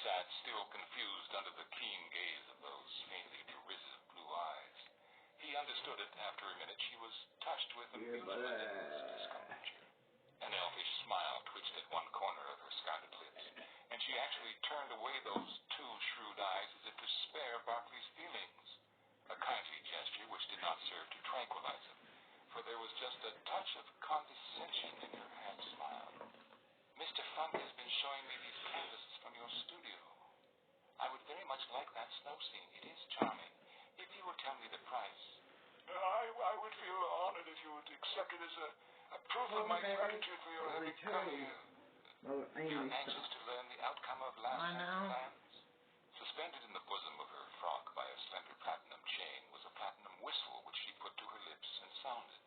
sat still confused under the keen gaze of those faintly derisive blue eyes. He understood it after a minute. She was touched with amusement at his discomfiture. An elfish smile twitched at one corner of her scarlet lips, and she actually turned away those two shrewd eyes as if to spare Barclay's feelings. A kindly gesture which did not serve to tranquilize him, for there was just a touch of condescension in her half smile. Mr. Funk has been showing me these canvases from your studio. I would very much like that snow scene. It is charming. If you will tell me the price. I would feel honored if you would accept it as a proof of my gratitude for your having come here. You're anxious to learn the outcome of last night's plans? Suspended in the bosom of her frock by a slender platinum chain was a platinum whistle which she put to her lips and sounded.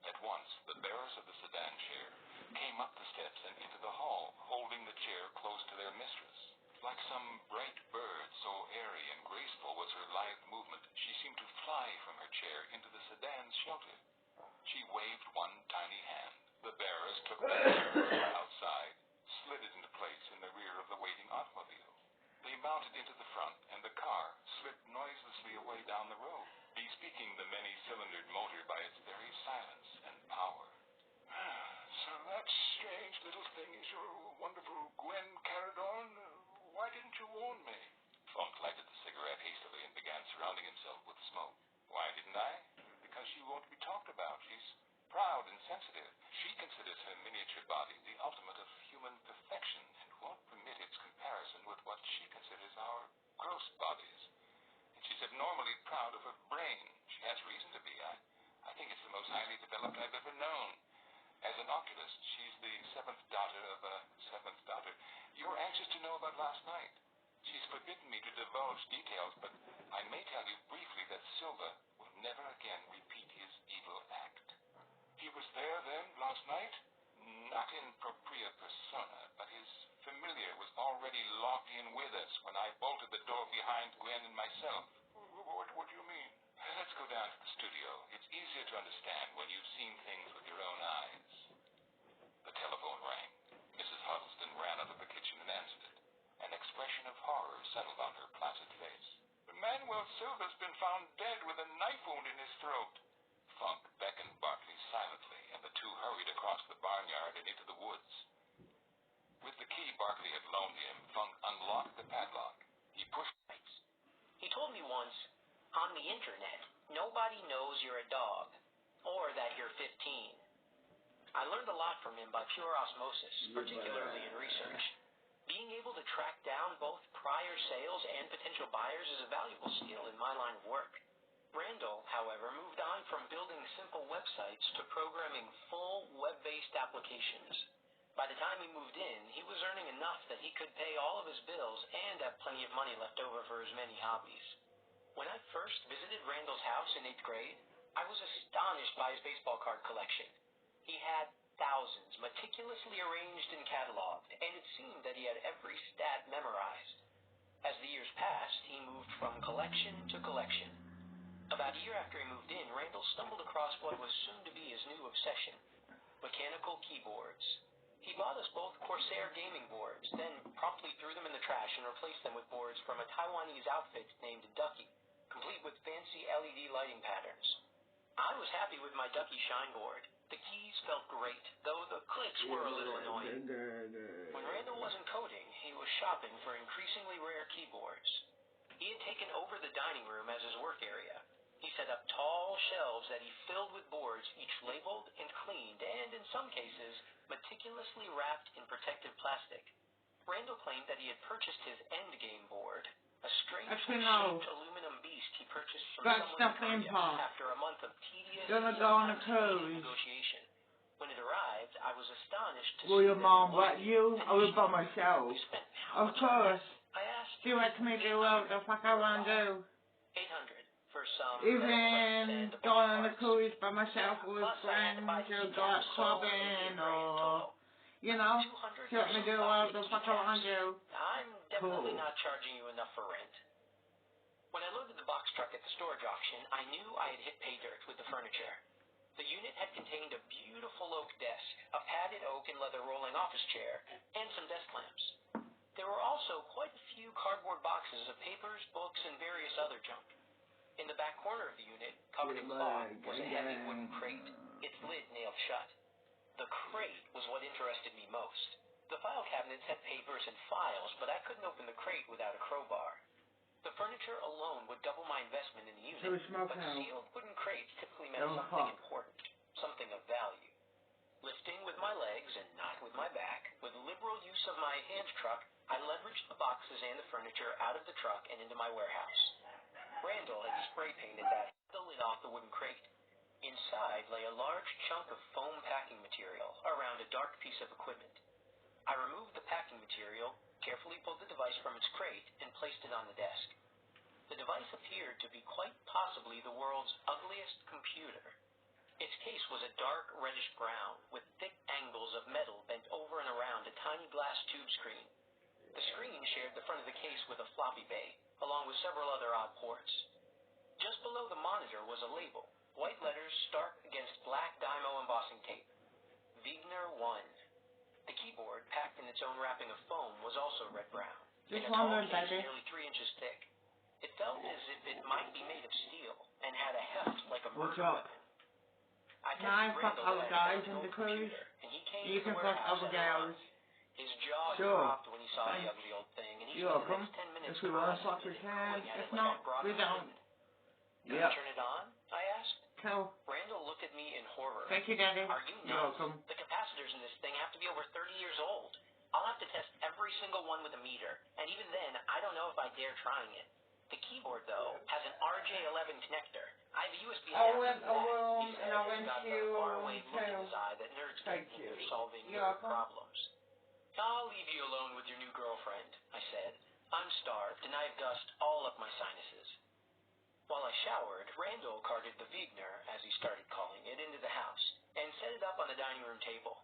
At once, the bearers of the sedan chair came up the steps and into the hall, holding the chair close to their mistress. Like some bright bird, so airy and graceful was her lithe movement, she seemed to fly from her chair into the sedan's shelter. She waved one tiny hand. The bearers took the chair outside, slid it into place in the rear of the waiting automobile. They mounted into the front, and the car slipped noiselessly away down the road, bespeaking the many-cylindered motor by its very silence and power. So that strange little thing is your wonderful Gwen Caradon? Why didn't you warn me? Funk lighted the cigarette hastily and began surrounding himself with smoke. Why didn't I? Because she won't be talked about. She's proud and sensitive. She considers her miniature body the ultimate of human perfection and won't permit its comparison with what she considers our gross bodies. And she's abnormally proud of her brain. She has reason to be. I think it's the most highly developed I've ever known. As an oculist, she's the seventh daughter of a seventh daughter. You're anxious to know about last night. She's forbidden me to divulge details, but I may tell you briefly that Silva will never again repeat his evil act. He was there then, last night? Not in propria persona, but his familiar was already locked in with us when I bolted the door behind Gwen and myself. What do you mean? Let's go down to the studio. It's easier to understand when you've seen things with your own eyes. The telephone rang. Mrs. Huddleston ran out of the kitchen and answered it. An expression of horror settled on her placid face. Manuel Silva's been found dead with a knife wound in his throat. Funk beckoned Barclay silently, and the two hurried across the barnyard and into the woods. With the key Barclay had loaned him, Funk unlocked the padlock. He pushed it. He told me once, on the internet, nobody knows you're a dog, or that you're 15. I learned a lot from him by pure osmosis, particularly in research. Being able to track down both prior sales and potential buyers is a valuable skill in my line of work. Randall, however, moved on from building simple websites to programming full web-based applications. By the time he moved in, he was earning enough that he could pay all of his bills and have plenty of money left over for his many hobbies. When I first visited Randall's house in 8th grade, I was astonished by his baseball card collection. He had thousands, meticulously arranged and cataloged, and it seemed that he had every stat memorized. As the years passed, he moved from collection to collection. About a year after he moved in, Randall stumbled across what was soon to be his new obsession: mechanical keyboards. He bought us both Corsair gaming boards, then promptly threw them in the trash and replaced them with boards from a Taiwanese outfit named Ducky, complete with fancy LED lighting patterns. I was happy with my Ducky Shine board. The keys felt great, though the clicks were a little annoying. When Randall wasn't coding, he was shopping for increasingly rare keyboards. He had taken over the dining room as his work area. He set up tall shelves that he filled with boards, each labeled and cleaned, and in some cases, meticulously wrapped in protective plastic. Randall claimed that he had purchased his endgame board, a strangely shaped aluminum beast he purchased from someone in Korea after a month of tedious negotiation. When it arrived, I was astonished to see your mom let you? I was by myself. Of course. I asked, do let me do what the fuck I want to do. 800 for some. Even going on the cruise by myself with friends, or go out clubbing, or, you know, do let me do what the fuck I want to do. I'm definitely not charging you enough for rent. When I loaded the box truck at the storage auction, I knew I had hit pay dirt with the furniture. The unit had contained a beautiful oak desk, a padded oak and leather rolling office chair, and some desk lamps. There were also quite a few cardboard boxes of papers, books, and various other junk. In the back corner of the unit, covered in cloth, was a heavy wooden crate, its lid nailed shut. The crate was what interested me most. The file cabinets had papers and files, but I couldn't open the crate without a crowbar. The furniture alone would double my investment in the unit, but sealed wooden crates typically meant something important, something of value. Lifting with my legs and not with my back, with liberal use of my hand truck, I leveraged the boxes and the furniture out of the truck and into my warehouse. Randall had spray painted the lid off the wooden crate. Inside lay a large chunk of foam packing material around a dark piece of equipment. I removed the packing material, carefully pulled the device from its crate, and placed it on the desk. The device appeared to be quite possibly the world's ugliest computer. Its case was a dark reddish brown, with thick angles of metal bent over and around a tiny glass tube screen. The screen shared the front of the case with a floppy bay, along with several other odd ports. Just below the monitor was a label, white letters stark against black Dymo embossing tape. Wegener 1. The keyboard, packed in its own wrapping of foam, was also red-brown, in a tall case nearly 3 inches thick. It felt as if it might be made of steel, and had a heft like a murder weapon. I texted Randall that I had an old computer, and he came to the warehouse at around. His jaw dropped when he saw the ugly old thing, and he spent the next 10 minutes processing it, pulling at it like I brought it in. Can you turn it on? I asked. Cool. Randall looked at me in horror. Thank you, Daddy. Are you nuts? The capacitors in this thing have to be over 30 years old. I'll have to test every single one with a meter, and even then, I don't know if I dare trying it. The keyboard, though, has an RJ11 connector. I have a USB adapter. I went alone and I went to the faraway look in his eye that nerds get when they're solving nerd problems. I'll leave you alone with your new girlfriend, I said. I'm starved, and I've dust all up my sinuses. While I showered, Randall carted the Wegener, as he started calling it, into the house, and set it up on the dining room table.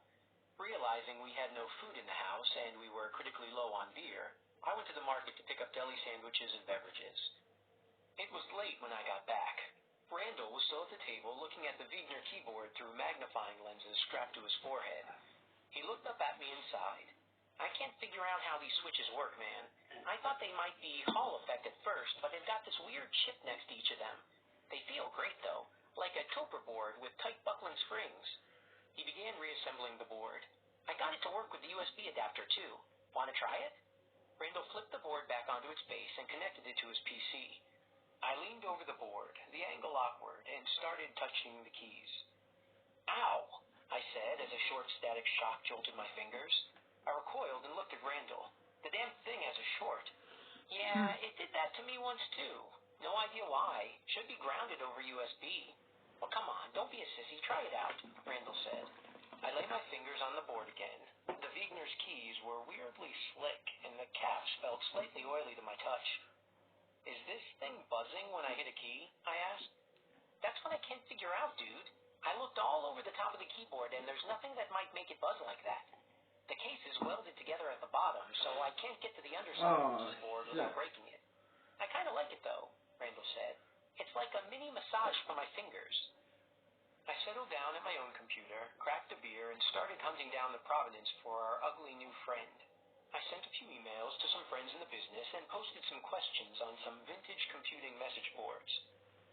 Realizing we had no food in the house, and we were critically low on beer, I went to the market to pick up deli sandwiches and beverages. It was late when I got back. Randall was still at the table looking at the Wegener keyboard through magnifying lenses strapped to his forehead. He looked up at me and sighed. I can't figure out how these switches work, man. I thought they might be Hall effect at first, but they've got this weird chip next to each of them. They feel great, though, like a Toper board with tight buckling springs. He began reassembling the board. I got it to work with the USB adapter, too. Want to try it? Randall flipped the board back onto its base and connected it to his PC. I leaned over the board, the angle awkward, and started touching the keys. Ow, I said as a short static shock jolted my fingers. I recoiled and looked at Randall. The damn thing has a short. Yeah, it did that to me once, too. No idea why. Should be grounded over USB. Well, come on, don't be a sissy. Try it out, Randall said. I lay my fingers on the board again. The Wegener's keys were weirdly slick, and the caps felt slightly oily to my touch. Is this thing buzzing when I hit a key? I asked. That's what I can't figure out, dude. I looked all over the top of the keyboard, and there's nothing that might make it buzz like that. The case is welded together at the bottom, so I can't get to the underside of the keyboard without breaking it. I kind of like it, though, Randall said. It's like a mini massage for my fingers. I settled down at my own computer, cracked a beer, and started hunting down the provenance for our ugly new friend. I sent a few emails to some friends in the business and posted some questions on some vintage computing message boards.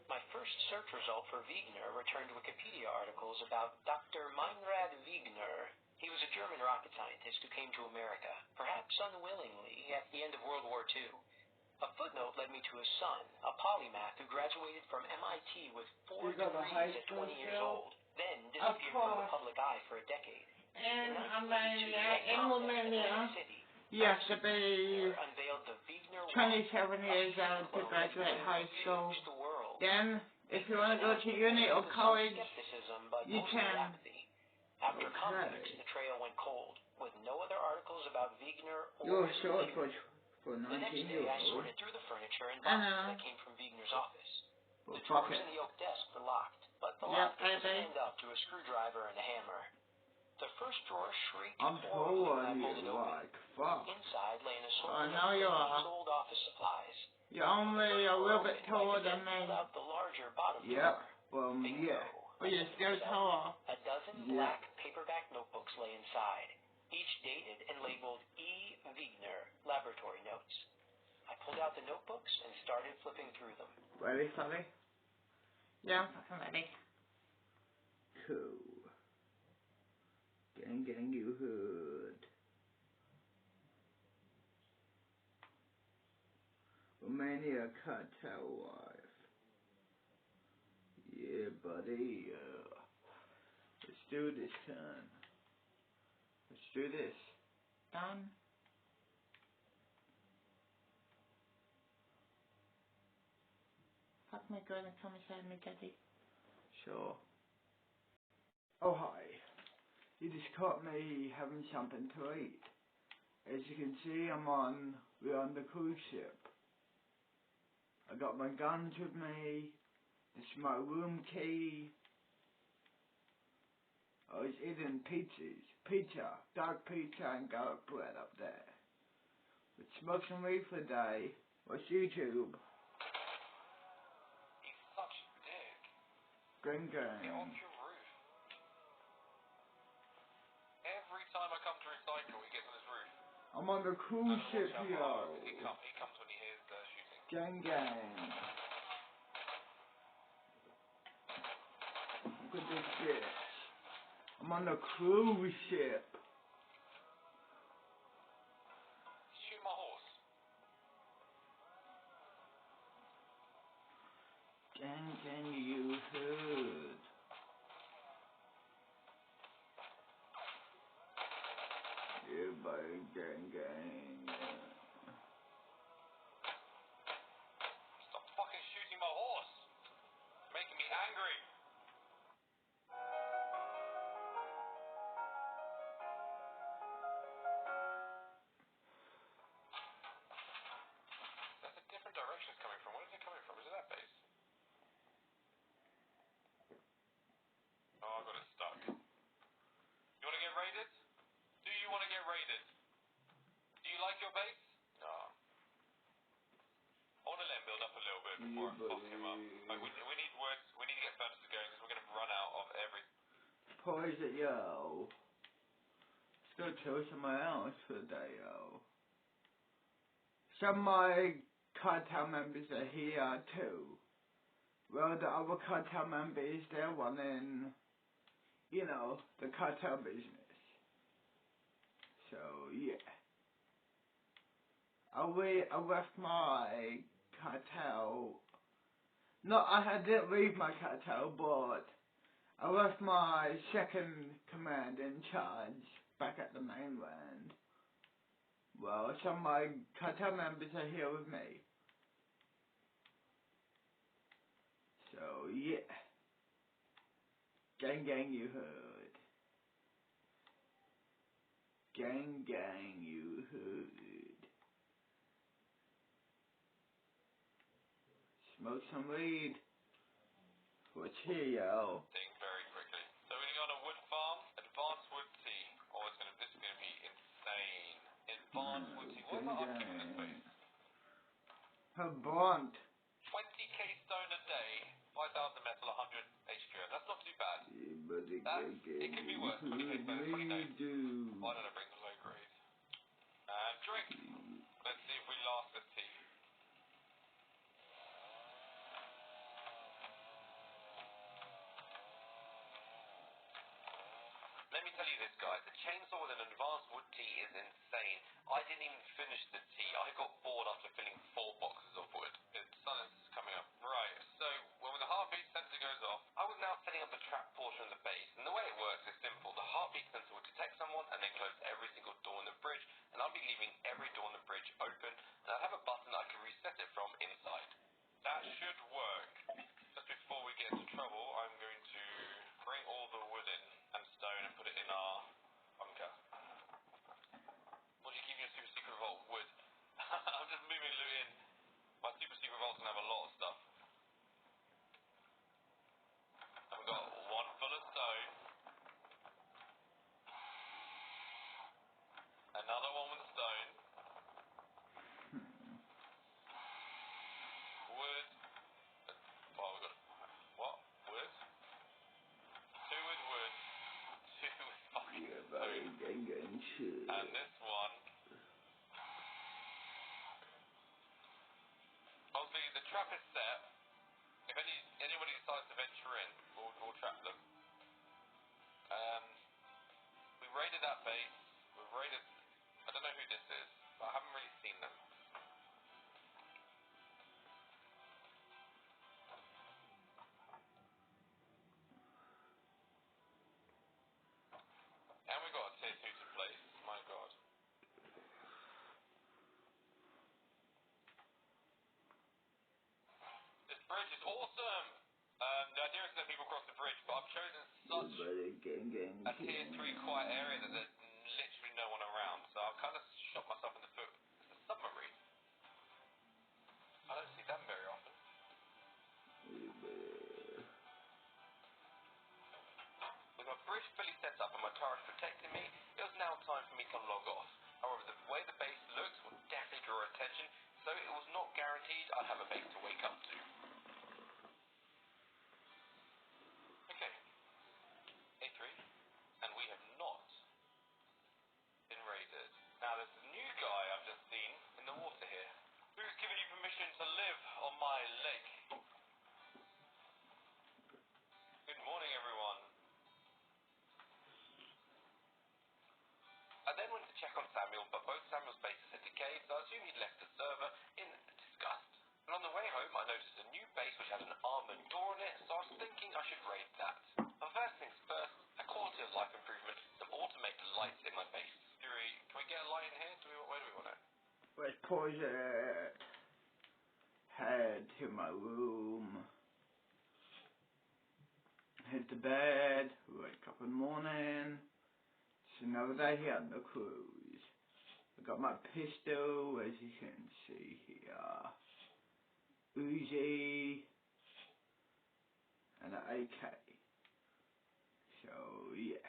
My first search result for Wegener returned Wikipedia articles about Dr. Meinrad Wegener. He was a German rocket scientist who came to America, perhaps unwillingly, at the end of World War II. A footnote led me to his son, a polymath who graduated from MIT with 4 degrees at 20 years old, then disappeared from the public eye for a decade. In Romania, you have to be 27 years old to graduate high school. Then, if you want to go to uni or college, you can. After context, the trail went cold, with no other articles about Wegener or his computer. The next day, I sorted through the furniture and boxes that came from Wegener's office. The drawers in the oak desk were locked, but the lock didn't stand up to a screwdriver and a hammer. The first drawer shrieked horribly when I pulled it open. Inside lay an assortment of old office supplies. You're only a little bit taller than me. Out the larger bottom drawer. Yeah. But you're still taller. A dozen black paperback notebooks lay inside, each dated and labeled E. Wegener, laboratory notes. I pulled out the notebooks and started flipping through them. Ready, Sally? Yeah, I'm fucking ready. Cool. Gang, you hood. Romania cartel wife. Yeah, buddy. Let's do this, son. Let's do this. Done. Fuck my girl and come inside me, daddy. Sure. Oh, hi. You just caught me having something to eat. As you can see, we're on the cruise ship. I got my guns with me. This is my room key. I was eating pizza, dark pizza and garlic bread up there. But smoke some weed for a day. Watch YouTube. He's such a dick. Gang. Get off your roof. Every time I come to recycle, he gets on his roof. I'm on the cruise ship, yo. He comes when he hears shooting. Gang. Look at this shit. I'm on the cruise ship. Shoot my horse. Gang, you heard. Yeah, buddy, gang. Stop fucking shooting my horse. Making me angry. That's a different direction it's coming from. Where is it coming from? Is it that base? Oh, I got it stuck. You want to get raided? Do you want to get raided? Do you like your base? No. I want to let him build up a little bit before I fuck him up. Like, we need works. We need to get furnaces going because we're going to run out of every... Pause it, yo. Let's go chill somewhere else for the day, yo. Some of my cartel members are here too. Well, the other cartel members, they're running, the cartel business. So, yeah. I left my cartel. No, I didn't leave my cartel, but I left my second command in charge back at the mainland. Well, some of my cartel members are here with me. So, yeah. Gang, you heard. Gang, you heard. Smoke some weed. What's here, yo? Thing very quickly. So we're going to go on a wood farm, advanced wood tea. Oh, this is going to be insane. Advanced wood tea. What about us in this base? Her blunt. 20k stone a day, 5,000 metal, 100 HQ. That's not too bad. It could be worse. 20k stone is pretty nice. Why don't I bring the low grade? And drink. Let's see if we last this tea. Let me tell you this, guys. The chainsaw with an advanced wood tea is insane. I didn't even finish the tea. I got bored after filling 4 boxes of wood. The sun is coming up. Right, so when the heartbeat sensor goes off, I was now setting up the trap portion of the base. And the way it works is simple. The heartbeat sensor will detect someone and then close every single door in the bridge. And I'll be leaving every door in the bridge open. And I'll have a button I can reset it from inside. That should work. Just before we get into trouble, I'm going to bring all the wood in and stone and put it in our bunker. What do you keep in your super secret vault? Wood. I'm just moving loot in. My super secret vault's gonna have a lot of stuff. I've got one full of stone. Another one with stone. Wood. Oh, we got what? Wood? 2 with wood. 2 with fucking stone. And this one. trap is set. If anybody decides to venture in, we'll trap them. We raided that base. We've raided. I don't know who this is, but I haven't really seen them. And we got a tier 2 to place. My God. This bridge is awesome. The idea is that people cross the bridge, but I've chosen such a tier 3 quiet area that there's literally no one around. So I've kind of shot myself in the foot. It's a submarine. I don't see them very often. With my bridge fully set up and my turret protecting me, it was now time for me to log off. However, the way the base looks would definitely draw attention, so it was not guaranteed I'd have a base to wake up to. Okay, A3, and we have not been raided. Now there's a new guy I've just seen in the water here. Who's given you permission to live on my lake? Good morning, everyone. I then went to check on Samuel, but both Samuel's bases had decayed, so I assumed he'd left the server in disgust. And on the way home, I noticed a new base which had an armored door in it, so I was thinking I should raid that. But first things first, a quality of life improvement, some automated lights in my base. Can we get a light in here? Where do we want it? Let's pause it. Head to my room. Head to bed. Wake up in the morning. It's another day here on the cruise. I got my pistol, as you can see here. Uzi. And an AK. So, yeah.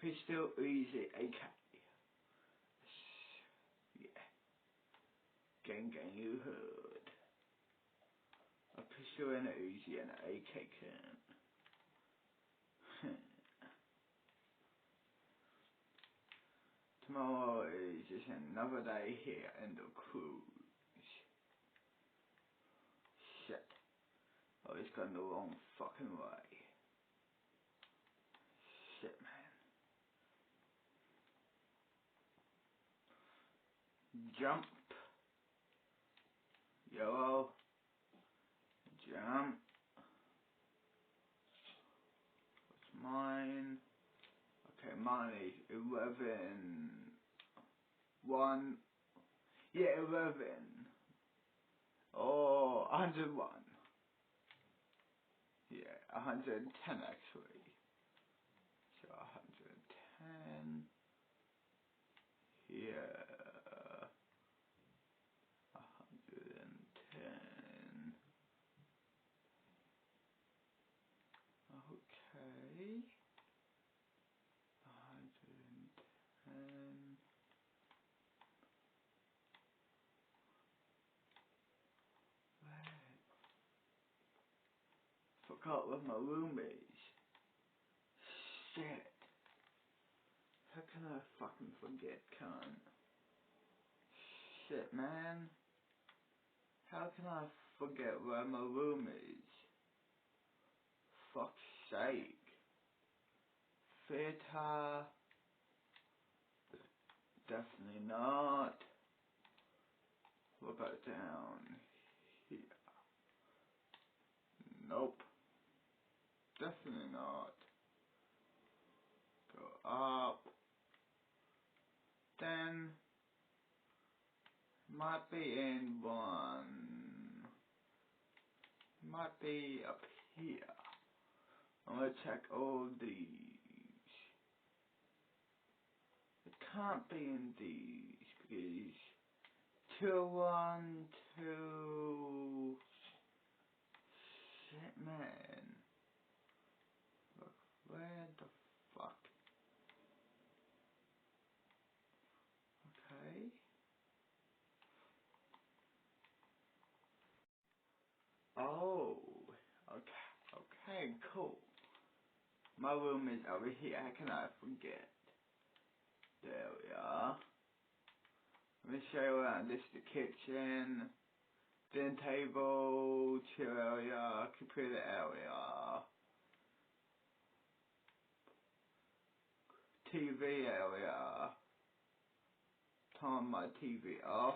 Pistol, Uzi, AK. Yeah. Gang, you heard. A pistol and an Uzi and an AK can. Tomorrow is just another day here in the cruise. Shit. Oh, it's gone the wrong fucking way. Shit, man. Jump. Yellow. Jump. What's mine? Okay, mine is 11. 1. Yeah, 11. Oh, 101. Yeah, 110 actually. So 110. Here. 110. Okay. 110. Forgot what my room is. Shit. How can I fucking forget, cunt? Shit, man. How can I forget where my room is? Fuck's sake. Theater. Definitely not. What about down here? Nope. Definitely not. Go up. Then might be in one. Might be up here. I'm gonna check all these. It can't be in these because 2, 1, 2. Shit, man. Look, where the fuck? Okay. Oh. Okay, cool. My room is over here. How can I forget? There we are. Let me show you around. This is the kitchen. Dinner table, chair area, computer area, TV area. Turn my TV off.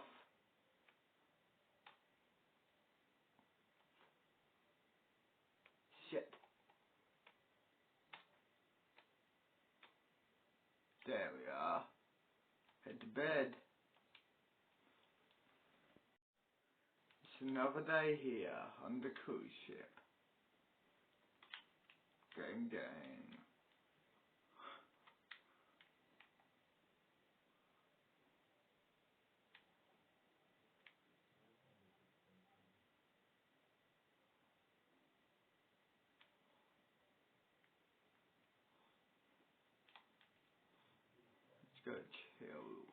Shit. There we are. Head to bed. It's another day here on the cruise ship. Gang gang. Let's go chill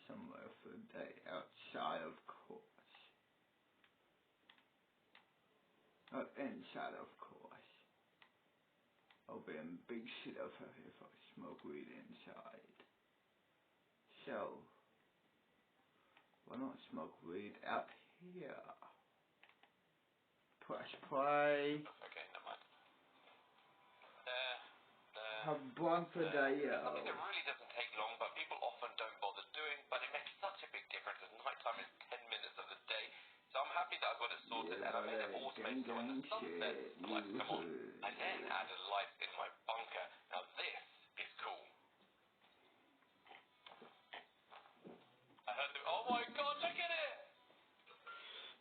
somewhere for the day outside, of course. Not inside, of course. I'll be in big shit of her if I smoke weed inside. So, why not smoke weed out here? Press play. Okay, never mind. Have one for day, Something that really doesn't take long, but people often don't bother doing, but it makes such a big difference as nighttime is 10 minutes of the day. So I'm happy that I've got it sorted, and I made it automated so when the sun sets, the lights come on. I then added lights in my bunker. Now this is cool. I heard the, oh my god, look at it!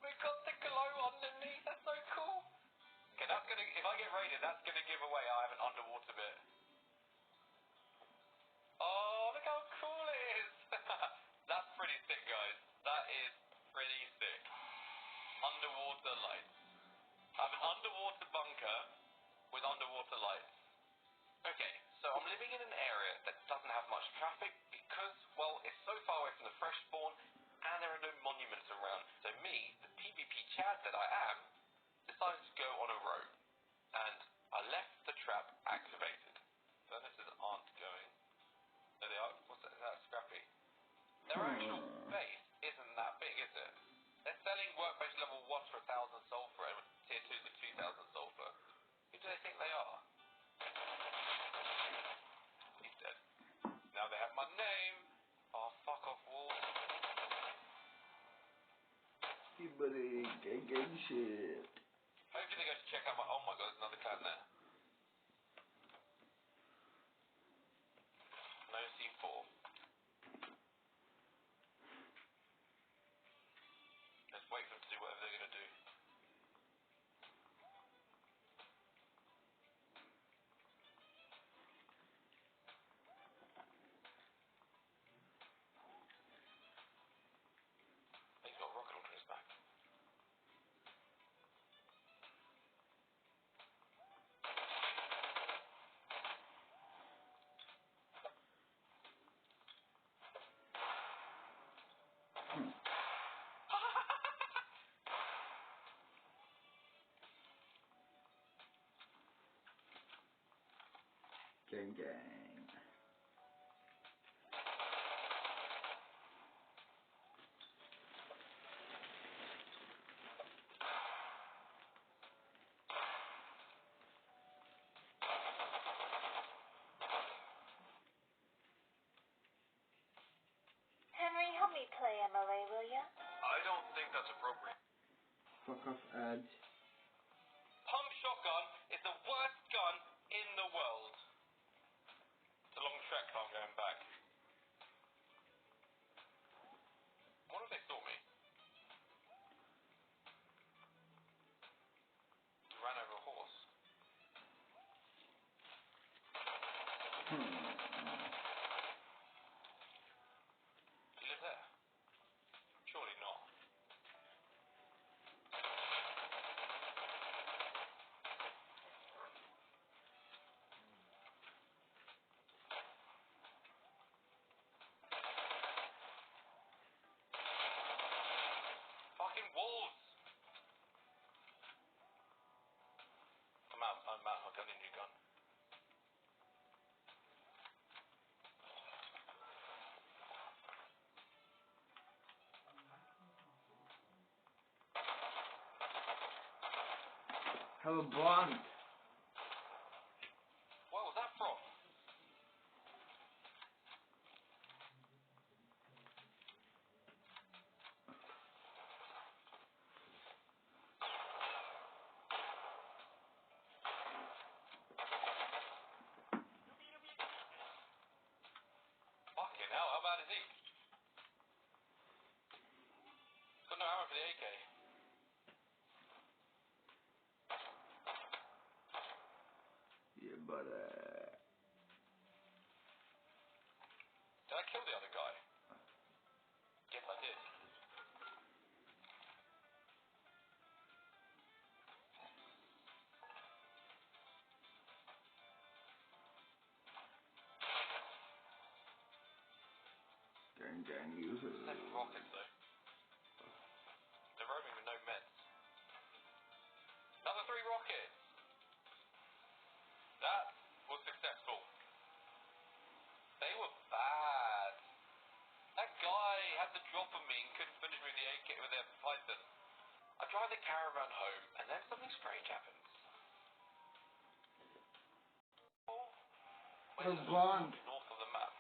We got the glow underneath, that's so cool. Okay, that's gonna, if I get raided, that's gonna give away I have an underwater bit. Oh, look how cool it is! That's pretty sick, guys. That is pretty sick. Underwater lights. I have an underwater bunker with underwater lights. Okay, so I'm living in an area that doesn't have much traffic because, well, it's so far away from the fresh spawn and there are no monuments around. So me, the PvP Chad that I am, decided to go on a road. And I left the trap activated. Furnaces aren't going. There they are. What's that? Is that Scrappy? Their actual base isn't that big, is it? They're selling workbench level 1 for 1,000 sulfur and tier 2 for 2,000 sulfur. Who do they think they are? He's dead. Now they have my name. Oh, fuck off, Wolf. Hey buddy, gang shit. Hopefully they go to check out my... Oh my god, there's another clan there. No C4. Let's wait for them to do whatever they're going to do. He's got a rocket launcher in his back. Gang gang. Henry, help me play MLA, will ya? I don't think that's appropriate. Fuck off ads. Pump shotgun is the worst gun in the world. It's a long trek, I'm going back. I wonder if they saw me. Ran over a horse. You live there? Surely not. Have a blunt. What was that from? Fucking hell, how bad is he? Got no ammo for the AK. Yeah, but Did I kill the other guy? Yes, I did. gang, you. 7 rockets though. They're roaming with no meds. Another 3 rockets! That was successful. They were bad. That guy had the drop on me and couldn't finish with the AK with their Python. I drive the caravan home and then something strange happens. Oh, where's the blunt. north of the map?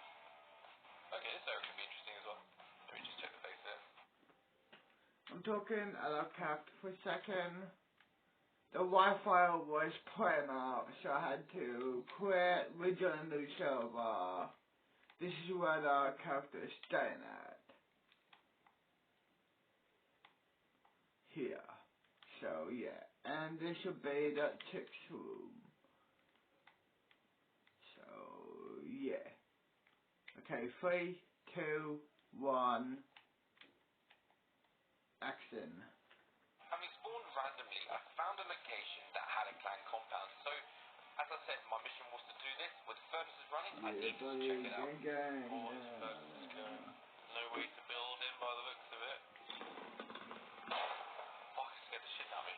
Okay, this area could be interesting as well. Let me just check the face there. I'm talking about character for a second. The Wi-Fi was playing up, so I had to quit, rejoin the server. This is where the character is staying at. Here. So yeah, and this will be the chicks room. So yeah. Okay, 3, 2, 1. Action. Having spawned randomly, I found a location that had a clan compound. So, as I said, my mission was to do this. With the furnaces running, I needed to check it out. Boys, furnaces going. No way to build in by the looks of it. Fuck, it scared the shit out of me.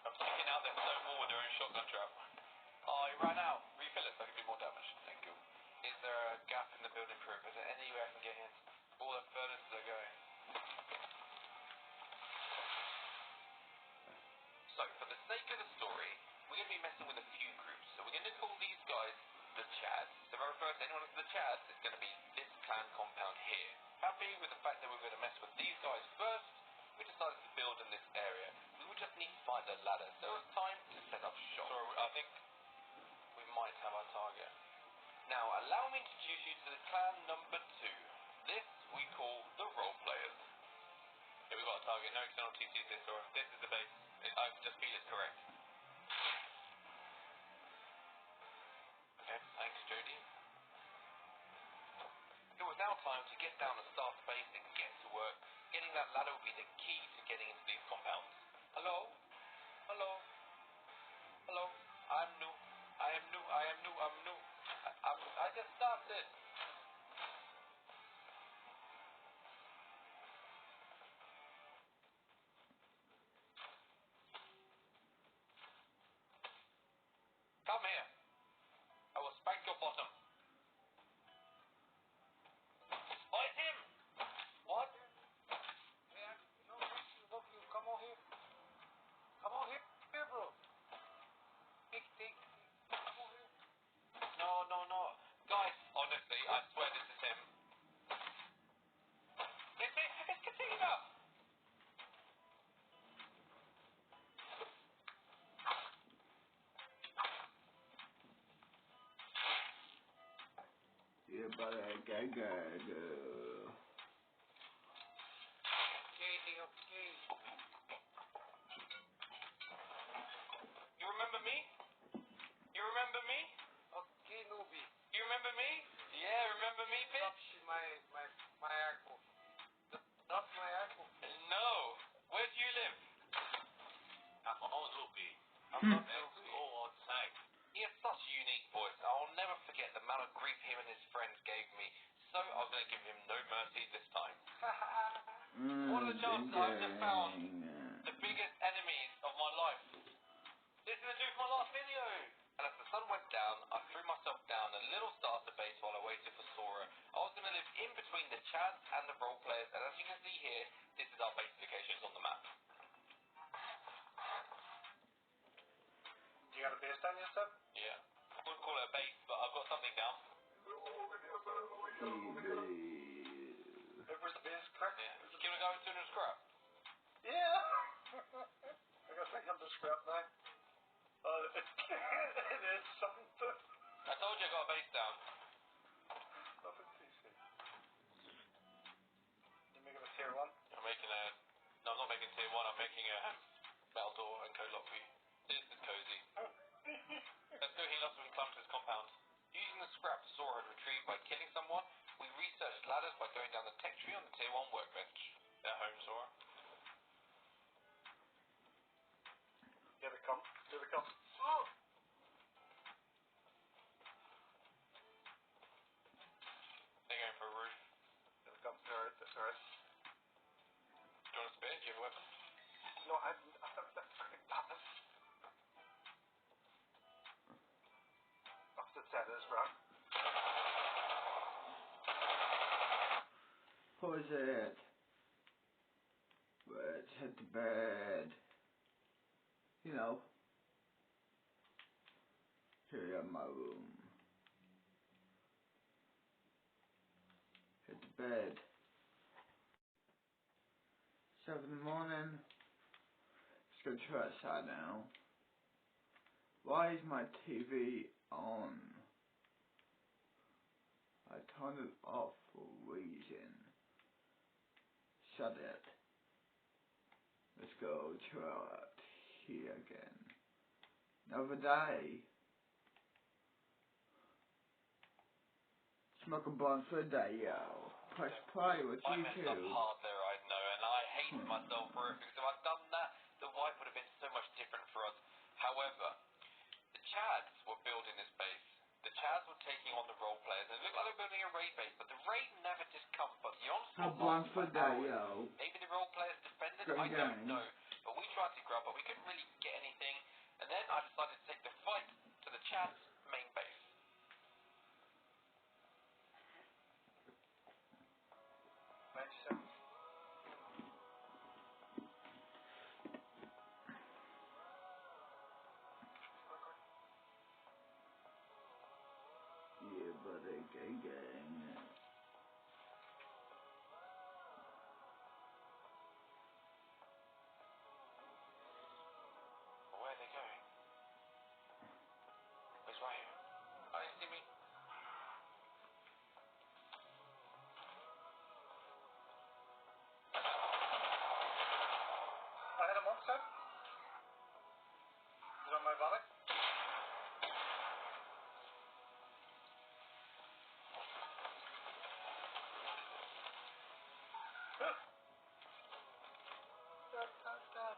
I'm sticking out their stone wall with their own shotgun trap. Oh, he ran out. Refill it so I can do more damage. Thank you. Is there a gap in the building proof? Is there any way I can get in? All the furnaces are going. So, for the sake of the story, we're going to be messing with a few groups. So we're going to call these guys the Chads. So if I refer to anyone as the Chads, it's going to be this clan compound here. Happy with the fact that we're going to mess with these guys first, we decided to build in this area. We would just need to find a ladder, so it's time to set up shop. So I think we might have our target. Now, allow me to introduce you to the clan number 2. This we call the role players. Here we've got a target, no external TCs this, or this is the base. I just feel it's correct. Okay, thanks Jody. It was now time to get down and start the base and get to work. Getting that ladder will be the key to getting into these compounds. Hello? Hello? Hello? I'm new. I am new. I am new. I'm new. I just started. Come here. I will spank your bottom. Oh, it's him! What? Yeah, no, look, you come on here. Come on here, bro. Take. Come on here. No. Guys, honestly, I swear this is him. It's Katina! Yeah, but Okay. You remember me? You remember me? Okay, newbie. You remember me? Yeah, remember me, Drop bitch? my echo. Drop my echo. No. Where do you live? I'm all newbie. I'm not newbie. Go outside. He has such a unique voice. I'll never forget the amount of grief him and his friends gave me. So I was going to give him no mercy this time. What are the chances I've just found the biggest enemies of my life? This is the dude from my last video. And as the sun went down, I threw myself down a little starter base while I waited for Sora. I was going to live in between the Chads and the role players, and as you can see here, this is our base location. down yet, Seb? Yeah. I wouldn't call it a base, but I've got something down. It was the base, correct? Yeah. Do you want to go into the scrap? Yeah! I got 300 scrap now. It is something. I told you I got a base down. Nothing PC. You're making a tier 1? I'm making a... No, I'm not making tier 1. I'm making a metal door and code lock for you. This is cozy. Let's go heal up so we can climb to this compound. Using the scrap Sora had retrieved by killing someone, we researched ladders by going down the tech tree on the tier 1 workbench. At home, Sora. Here they come. Here they come. Oh! They're going for a roof. Here they come. Alright, that's alright. Do you want a spear? Do you have a weapon? No, I think that is. Opposite side of this rock. What was it? Let's hit the bed. You know. Here in my room. Hit the bed. 7 in the morning. Let's go outside now. Why is my TV on? I turned it off for a reason. Shut it. Let's go out here again. Another day. Smoke a blunt for a day, yo. Press play with I messed up YouTube. hard there, I know, and I hated myself for it, because if I'd done that, the wife would have been so much different for us. However, the Chads were building this base. The Chads were taking on the role players, and it looked like they were building a raid base, but the raid never just come, but the onslaught A blunt for a lasted day, hours. yo. Maybe the role players defended, Good I don't game. know, but we tried to grab, but we couldn't really get anything, and then I decided to take the fight to the Chads' main base. Yeah, buddy, gang. Where are they going? It's right here. Oh, you see me? I had a monster. Is it on my body?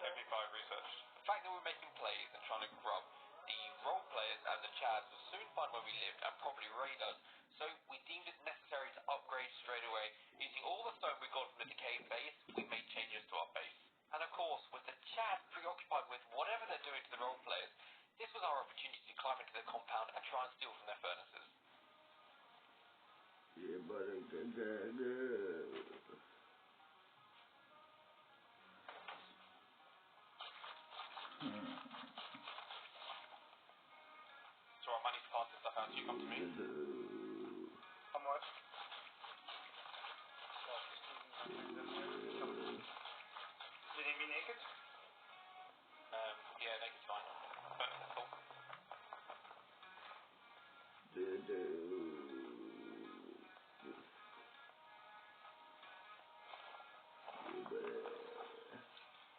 MP5 research. The fact that we're making plays and trying to grub the role players and the Chads will soon find where we lived and probably raid us, so we deemed it necessary to upgrade straight away. Using all the stone we got from the decayed base, we made changes to our base. And of course, with the Chads preoccupied with whatever they're doing to the role players, this was our opportunity to climb into their compound and try and steal from their furnaces. Yeah, buddy, gang. So I might need to pass this stuff out to you. Come to me. I'm what? You need me naked? Yeah, naked's fine. But that's cool.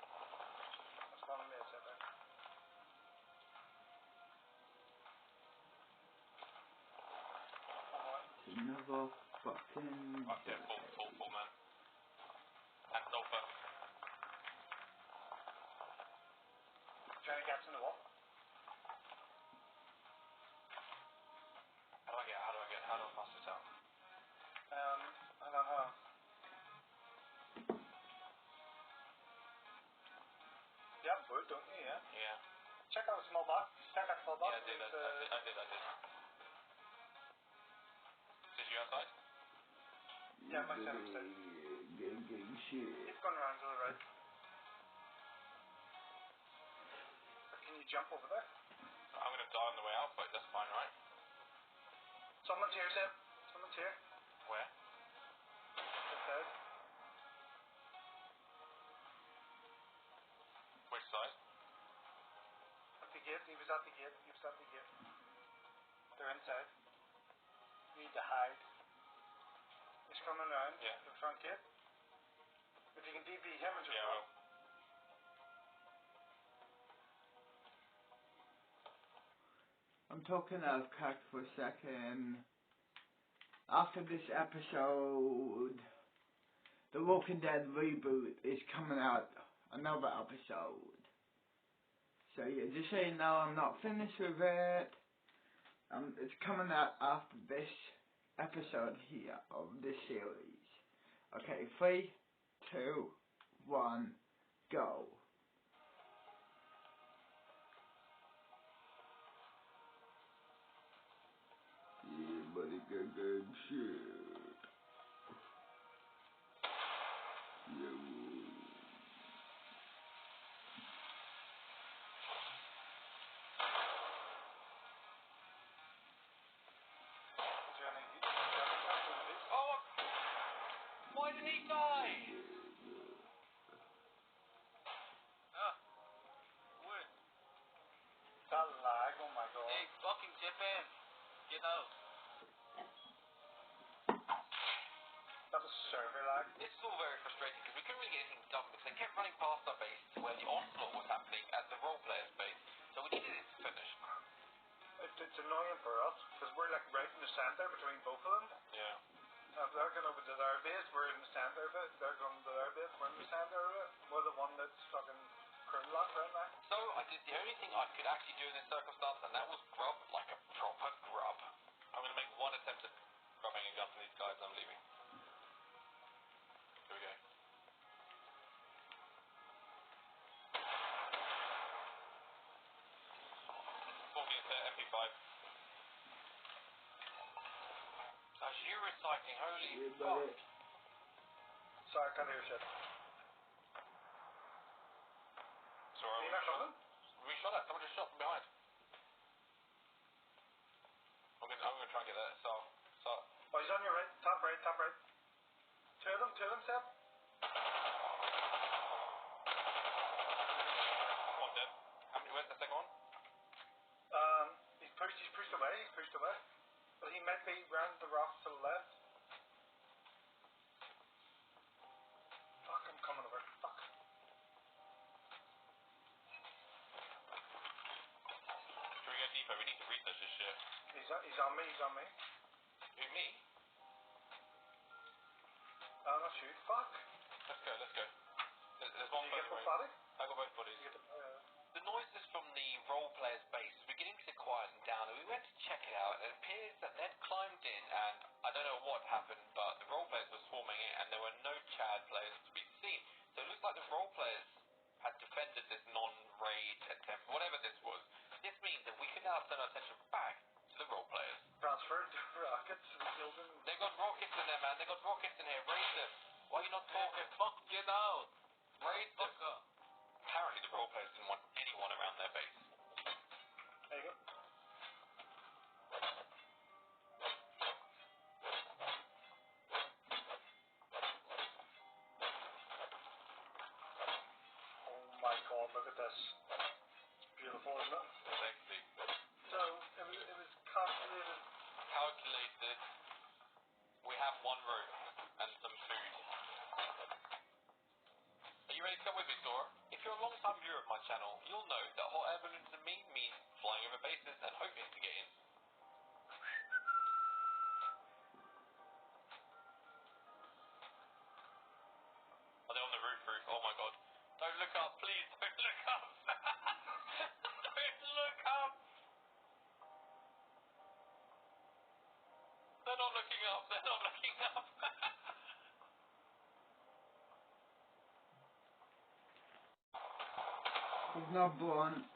That's not me, I said that. I'm what? Another fucking Right, yeah, full, man. And sulfur. Trying to get in the wall? How do I pass this out? I don't know. Yeah, good, don't you? Yeah. Yeah. Check out the small box. Check that small box. Yeah, I did. Did you outside? Yeah, my son upstairs. Gang shit. It's going around to the right. Can you jump over there? I'm gonna die on the way out, but that's fine, right? Someone's here, Sam. Someone's here. Where? Outside. Which side? At the gate. He was at the gate. He was at the gate. They're inside. You need to hide. He's coming around the front gate. If you can DB him and just yeah, well. I'm talking out of character for a second. After this episode, The Walking Dead reboot is coming out, another episode. So yeah, just so you know, I'm not finished with it. It's coming out after this episode here of this series. Okay, 3, 2, 1, go. Yeah, buddy, good shit. Yeah. Oh! Why didn't he die? Wood. That lag, oh my god. Hey, fucking chip in. Get out. That was server lag. This is all very frustrating because we couldn't really get anything done because they kept running past our base to where the onslaught was happening at the role player's base. So we needed it to finish. It's annoying for us because we're like right in the center between both of them. Yeah. Now, if they're going over to their base, we're in the center of it. If they're going to their base, we're in the center of it. We're the one that's fucking curl locked right now. So I did the only thing I could actually do in this circumstance, and that was grub like a proper grub. I'm going to make one attempt at grubbing a gun from these guys. I'm leaving. Here we go. MP5. As you recycling, holy fuck. Sorry, I can't hear shit. Sorry, Are you not coming? we shot at. Someone just shot from behind. I'm gonna try and get that. So. Oh, he's on your right. Top right, top right. Two of them, Seb. One dead. Where's the second one? He's pushed away. But he might be round the rocks to the left. Fuck, I'm coming over. Fuck. Should we go deeper? We need to research this shit. He's on me. Who, me? Not shoot. Fuck. Let's go. There's one Did you get further both away. body? I got both bodies. The noises from the role player's base were beginning to quieten down, and we went to check it out. It appears that they'd climbed in, and I don't know what happened, but the role players were swarming in, and there were no Chad players to be seen. So it looks like the role players had defended this non-raid attempt, whatever this was. This means that we can now turn our attention back to the role players. Transferred rockets to the building. They got rockets in there, man. They got rockets in here. Raid them. Why are you not talking? Fuck, get out. Raid them. Apparently the role players didn't want anyone around their base. There you go. Oh my god, look at this. It's beautiful, isn't it? Sexy. So, it was calculated. Calculated. We have one room and some food. Are you ready to come with me, Sora? If you're a long-time viewer of my channel, you'll know that hot air balloons to me mean flying over bases and hoping to get in. Are they on the roof? Oh my god. Don't look up, please. Don't look up. Don't look up. They're not looking up. They're not looking up. There's no one.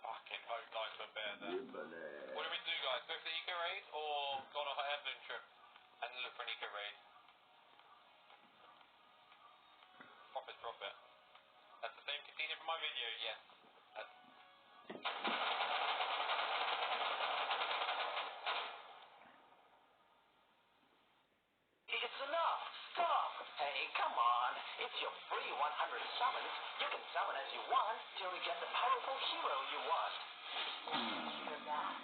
Fucking hope nice and bear there. Yeah, buddy. What do we do, guys? Go for the eco raid or go on a hot air balloon trip and look for an eco raid? Profit. for my video, yes. It's enough. Stop. Hey, come on. It's your free 100 summons. You can summon as you want till you get the powerful hero you want. Hear that?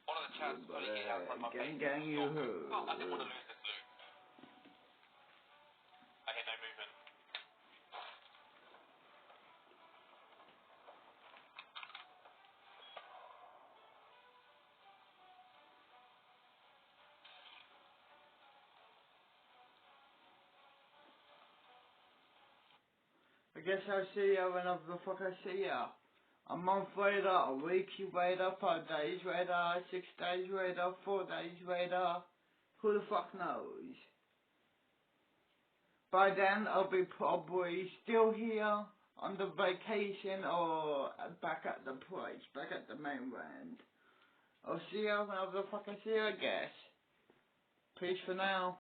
One of the chats putting it out from my face. Gang, yoo-hoo. Oh, I didn't want to lose this loot. I hear no movement. I guess I'll see ya whenever the fuck I see ya. A month later, a week later, 5 days later, 6 days later, 4 days later. Who the fuck knows? By then, I'll be probably still here on the vacation or back at the place, back at the mainland. I'll see ya whenever the fuck I see ya, I guess. Peace for now.